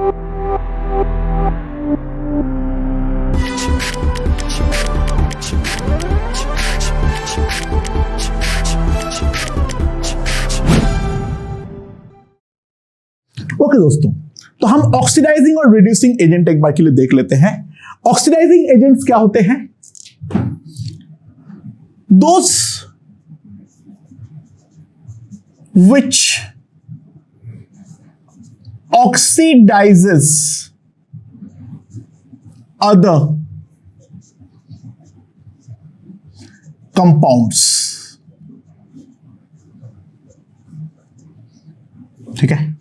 Okay दोस्तों, तो हम ऑक्सीडाइजिंग और रिड्यूसिंग एजेंट एक बार के लिए देख लेते हैं। ऑक्सीडाइजिंग एजेंट्स क्या होते हैं? दोस which oxidizes other compounds। ठीक है,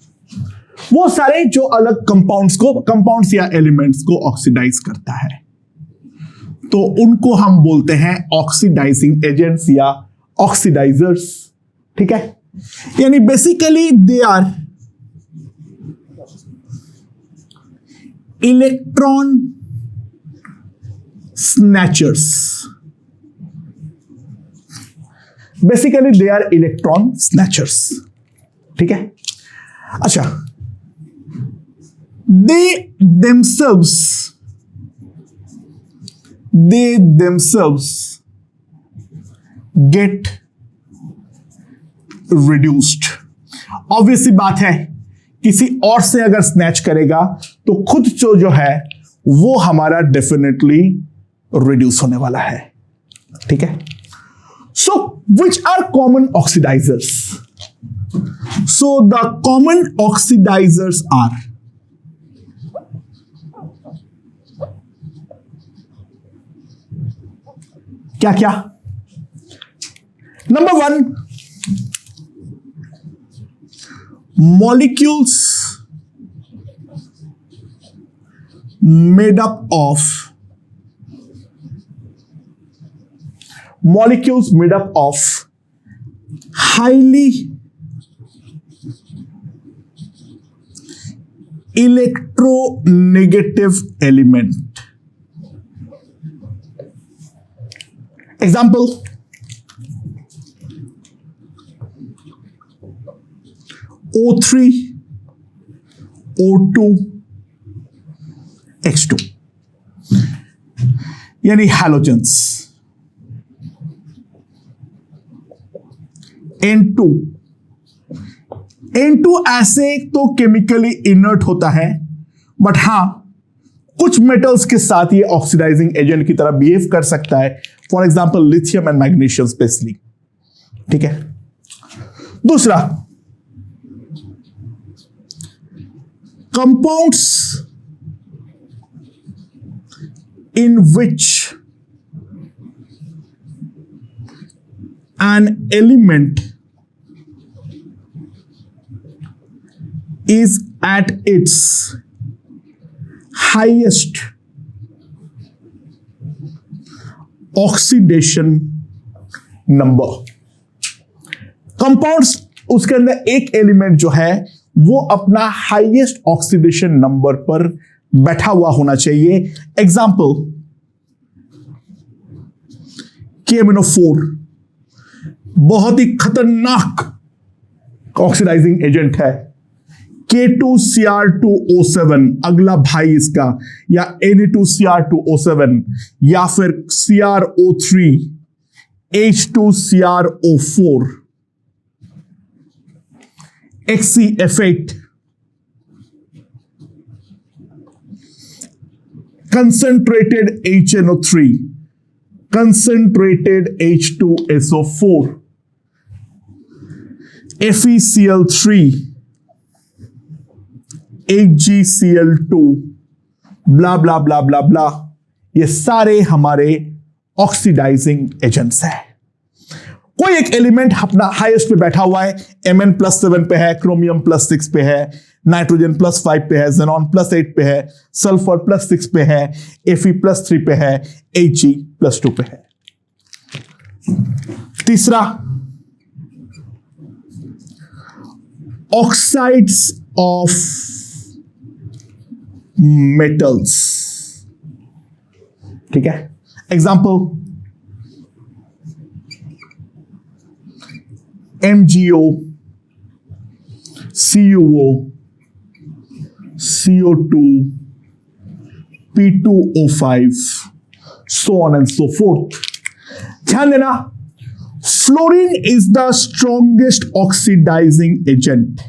वो सारे जो अलग कंपाउंड्स या एलिमेंट्स को ऑक्सीडाइज करता है, तो उनको हम बोलते हैं ऑक्सीडाइजिंग एजेंट्स या ऑक्सीडाइजर्स। ठीक है, यानी basically they are electron snatchers. Basically they are electron snatchers. ठीक है, अच्छा, they themselves get reduced। Obviously बात है, किसी और से अगर स्नैच करेगा तो खुद जो है वो हमारा डेफिनेटली रिड्यूस होने वाला है। ठीक है, so which are common oxidizers? So the common oxidizers are क्या क्या? Number 1, molecules made up of highly electronegative element। example, O3, O2, H2 यानी हैलोजेंस। N2 ऐसे तो केमिकली इनर्ट होता है, बट हां कुछ मेटल्स के साथ ये ऑक्सीडाइजिंग एजेंट की तरह बिहेव कर सकता है। For example lithium and magnesium specially. ठीक है, दूसरा, compounds in which an element is at its highest oxidation number। Compounds, उसके अंदर एक एलिमेंट जो है वो अपना हाईएस्ट ऑक्सीडेशन नंबर पर बैठा हुआ होना चाहिए। एग्जाम्पल, KMnO4 बहुत ही खतरनाक ऑक्सीडाइजिंग एजेंट है। K2Cr2O7 अगला भाई इसका, या Na2Cr2O7, या फिर CrO3 H2CrO4 XCF8, concentrated HNO3, concentrated H2SO4, FeCl3, HgCl2, ब्ला ब्ला ब्ला ब्ला ब्ला, ये सारे हमारे ऑक्सीडाइजिंग एजेंट्स हैं। कोई एक एलिमेंट अपना हाईएस्ट पे बैठा हुआ है, Mn+7 पे है, क्रोमियम +6 पे है, नाइट्रोजन +5 पे है, जेनॉन +8 पे है, सल्फर +6 पे है, Fe+3 पे है, Hg+2 पे है। तीसरा, ऑक्साइड्स ऑफ मेटल्स। ठीक है, example, MgO, CuO, CO2, P2O5, so on and so forth. ध्यान देना, fluorine is the strongest oxidising agent.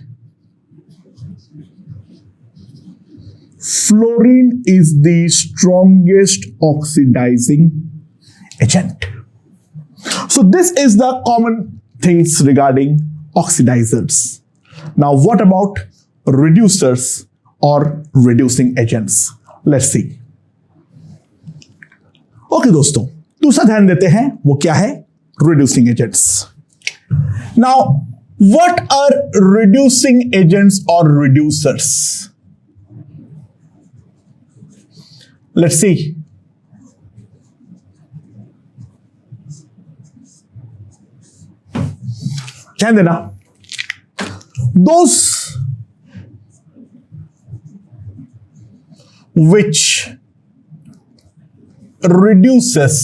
Fluorine is the strongest oxidizing agent. So this is the common things regarding oxidizers. Now what about reducers or reducing agents? Let's see. Okay दोस्तों, दूसरा ध्यान देते हैं, वो क्या है? Reducing agents. Now what are reducing agents or reducers? Let's see. ध्यान देना, those which reduces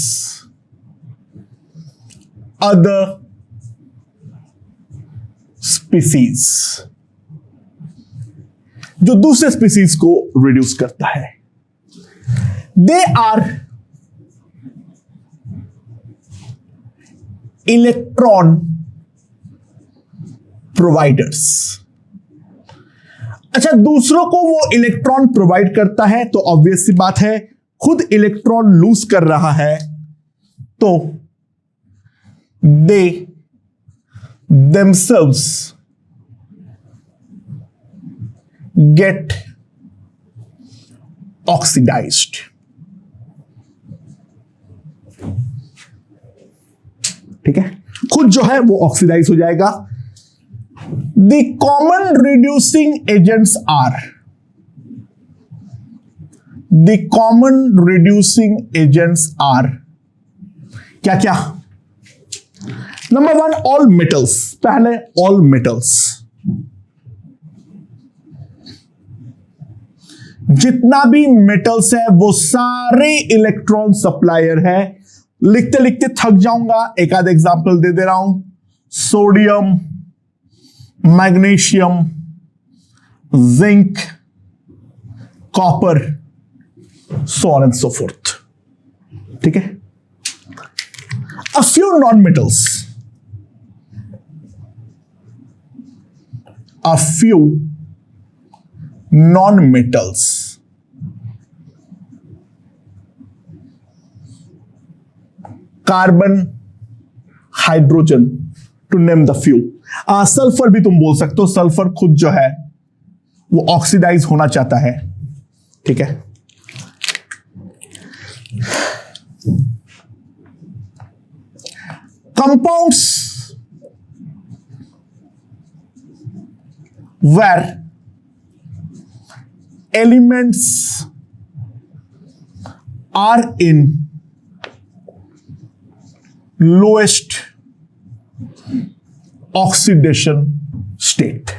other species, जो दूसरे स्पीसीज को रिड्यूस करता है, they are electron providers. अच्छा, दूसरों को वो इलेक्ट्रॉन प्रोवाइड करता है तो ऑब्वियस सी बात है, खुद इलेक्ट्रॉन लूज कर रहा है तो they themselves get oxidized. ठीक है, खुद जो है वो ऑक्सीडाइज हो जाएगा. The common reducing agents are, the common reducing agents are क्या क्या? Number one, all metals. पहले ऑल मेटल्स, जितना भी मेटल्स है वो सारे इलेक्ट्रॉन सप्लायर है. लिखते लिखते थक जाऊंगा, एक आध एग्जांपल दे दे रहा हूं. Sodium, magnesium, zinc, copper, so on and so forth. ठीक है. A few non metals, a few non metals, carbon, hydrogen, to name the few. Sulphur भी तुम बोल सकते हो, सल्फर खुद जो है वो ऑक्सीडाइज होना चाहता है. ठीक है. Compounds where elements are in lowest oxidation state.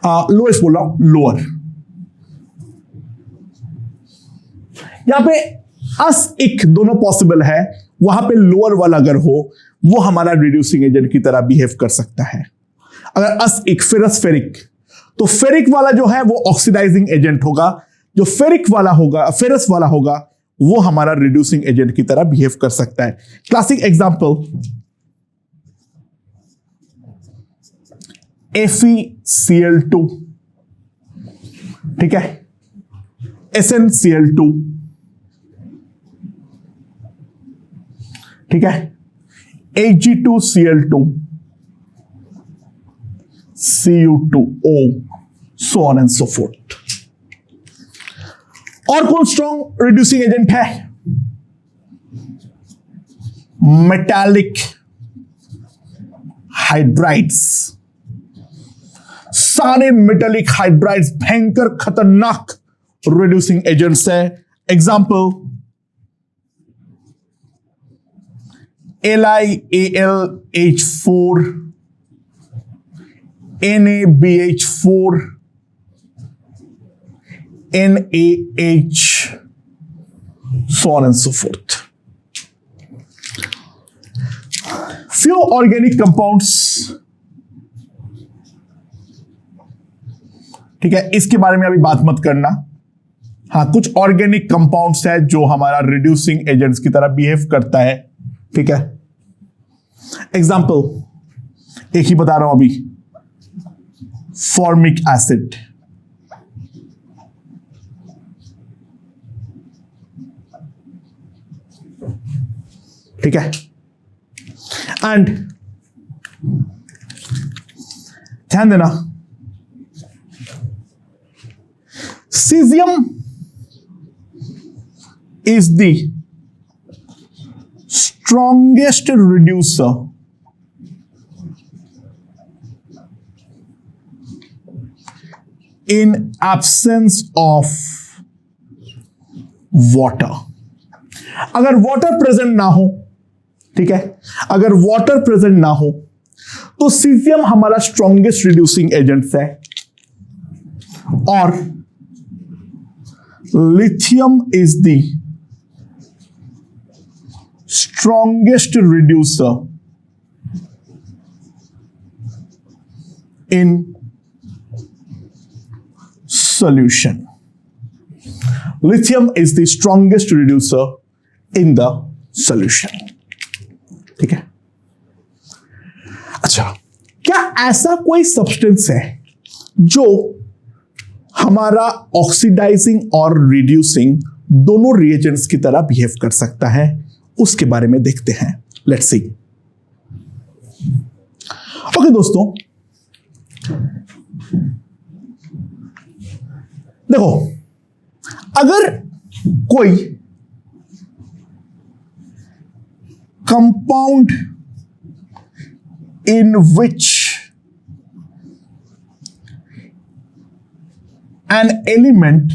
Lowest बोल रहा हूं, लोअर. यहां पे अस इक दोनों पॉसिबल है. वहां पे लोअर वाला अगर हो वो हमारा रिड्यूसिंग एजेंट की तरह बिहेव कर सकता है. अगर अस इक फेरस फेरिक, तो फेरिक वाला जो है वो ऑक्सीडाइजिंग एजेंट होगा. जो फेरिक वाला होगा, फेरस वाला होगा, वो हमारा रिड्यूसिंग एजेंट की तरह बिहेव कर सकता है. Classic example FeCl2. ठीक है. SnCl2. ठीक है. Ag2Cl2, Cu2O, so on and so forth. और कौन स्ट्रॉन्ग रिड्यूसिंग एजेंट है? Metallic hydrides. सारे मेटालिक हाइड्राइड्स भयंकर खतरनाक रिड्यूसिंग एजेंट्स है. Example LiAlH4, NaBH4, NaH, so on and so forth. Few organic compounds ठीक है, इसके बारे में अभी बात मत करना। हाँ, कुछ ऑर्गेनिक कंपाउंड्स है जो हमारा रिड्यूसिंग एजेंट्स की तरह बिहेव करता है। ठीक है, एग्जाम्पल एक ही बता रहा हूं अभी, फॉर्मिक एसिड। ठीक है, एंड ध्यान देना, caesium is the strongest reducer in absence of water। अगर वाटर प्रेजेंट ना हो, ठीक है, अगर वाटर प्रेजेंट ना हो तो सीजियम हमारा स्ट्रॉन्गेस्ट रिड्यूसिंग एजेंट है, और lithium is the strongest reducer in solution। Lithium is the strongest reducer in the solution। ठीक है, अच्छा, क्या ऐसा कोई सब्सटेंस है जो हमारा ऑक्सीडाइजिंग और रिड्यूसिंग दोनों रिएजेंट्स की तरह बिहेव कर सकता है? उसके बारे में देखते हैं, लेट्स सी। ओके दोस्तों, देखो, अगर कोई compound in which an element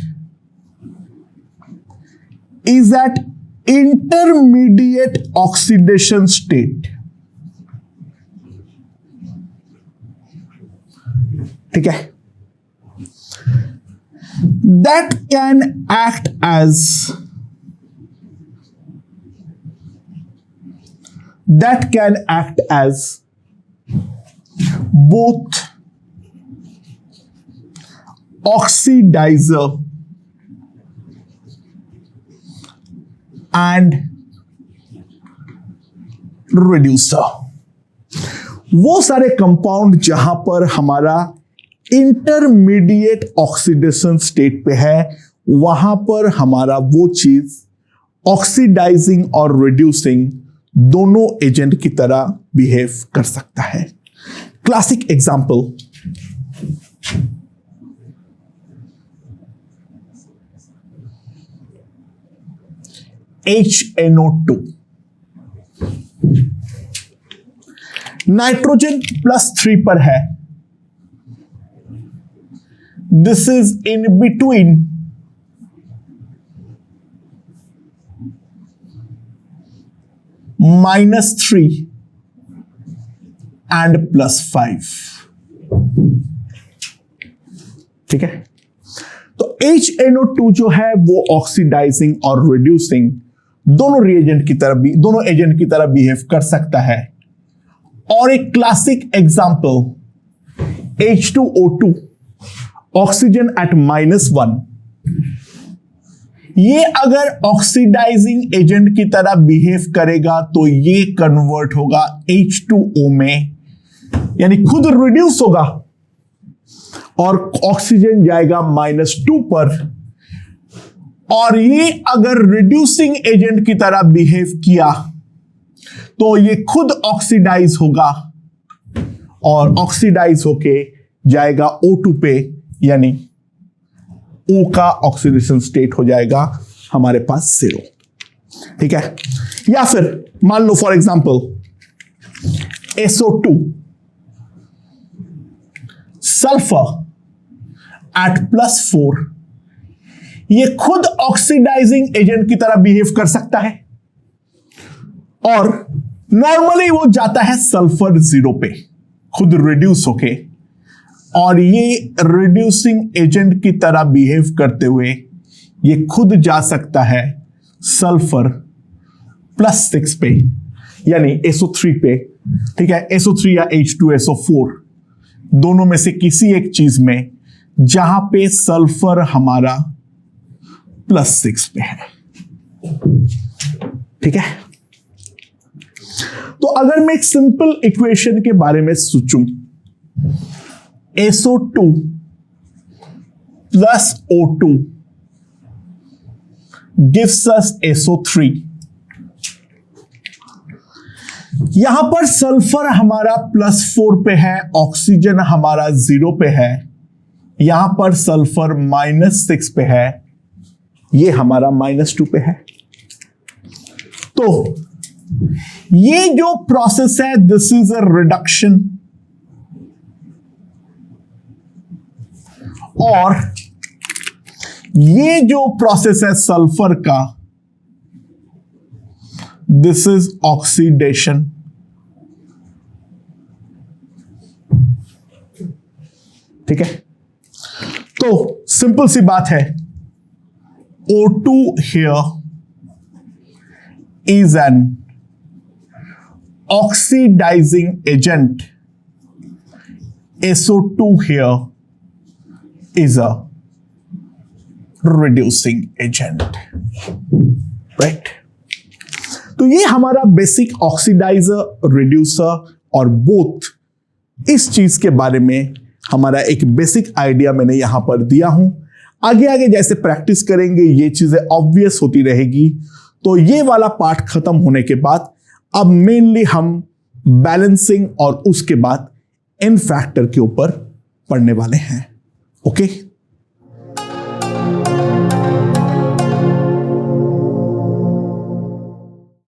is at intermediate oxidation state, ठीक है, that can act as both oxidizer and reducer. वो सारे कंपाउंड जहां पर हमारा इंटरमीडिएट ऑक्सीडेशन स्टेट पे है, वहां पर हमारा वो चीज ऑक्सीडाइजिंग और रिड्यूसिंग दोनों एजेंट की तरह बिहेव कर सकता है। क्लासिक एग्जांपल, HNO2, नाइट्रोजन +3 पर है, this is in between -3 and +5। ठीक है, तो HNO2 जो है वो ऑक्सीडाइजिंग और रिड्यूसिंग दोनों रिएजेंट की तरह भी, दोनों एजेंट की तरह बिहेव कर सकता है। और एक classic example H2O2, oxygen eight -1, ये अगर ऑक्सीडाइजिंग एजेंट की तरह बिहेव करेगा तो ये कन्वर्ट होगा H2O में, यानी खुद रिड्यूस होगा और ऑक्सीजन जाएगा -2 पर, और ये अगर रिड्यूसिंग एजेंट की तरह बिहेव किया तो ये खुद ऑक्सीडाइज होगा और ऑक्सीडाइज होके जाएगा O2 पे, यानी O का ऑक्सीडेशन स्टेट हो जाएगा हमारे पास 0। ठीक है, या फिर मान लो for example SO2, sulphur at +4, ये खुद ऑक्सीडाइजिंग एजेंट की तरह बिहेव कर सकता है और नॉर्मली वो जाता है सल्फर 0 पे, खुद रिड्यूस होके, और ये रिड्यूसिंग एजेंट की तरह बिहेव करते हुए ये खुद जा सकता है सल्फर +6 पे, यानी SO3 पे। ठीक है, SO3 या H2SO4 दोनों में से किसी एक चीज में जहां पे सल्फर हमारा +6 पे है। ठीक है, तो अगर मैं एक सिंपल इक्वेशन के बारे में सोचूं, SO2 plus O2 gives us SO3। यहां पर सल्फर हमारा +4 पे है, ऑक्सीजन हमारा 0 पे है, यहां पर सल्फर -6 पे है, ये हमारा -2 पे है। तो ये जो प्रोसेस है, दिस इज अ रिडक्शन, और ये जो प्रोसेस है सल्फर का, दिस इज ऑक्सीडेशन। ठीक है, तो सिंपल सी बात है, O2 here is an oxidizing agent, SO2 here is a reducing agent, right? तो ये हमारा बेसिक ऑक्सीडाइजर, रिड्यूसर और बोथ, इस चीज के बारे में हमारा एक बेसिक आइडिया मैंने यहां पर दिया हूं। आगे आगे जैसे प्रैक्टिस करेंगे ये चीजें ऑब्वियस होती रहेगी। तो ये वाला पार्ट खत्म होने के बाद अब मेनली हम बैलेंसिंग और उसके बाद एन फैक्टर के ऊपर पढ़ने वाले हैं। ओके।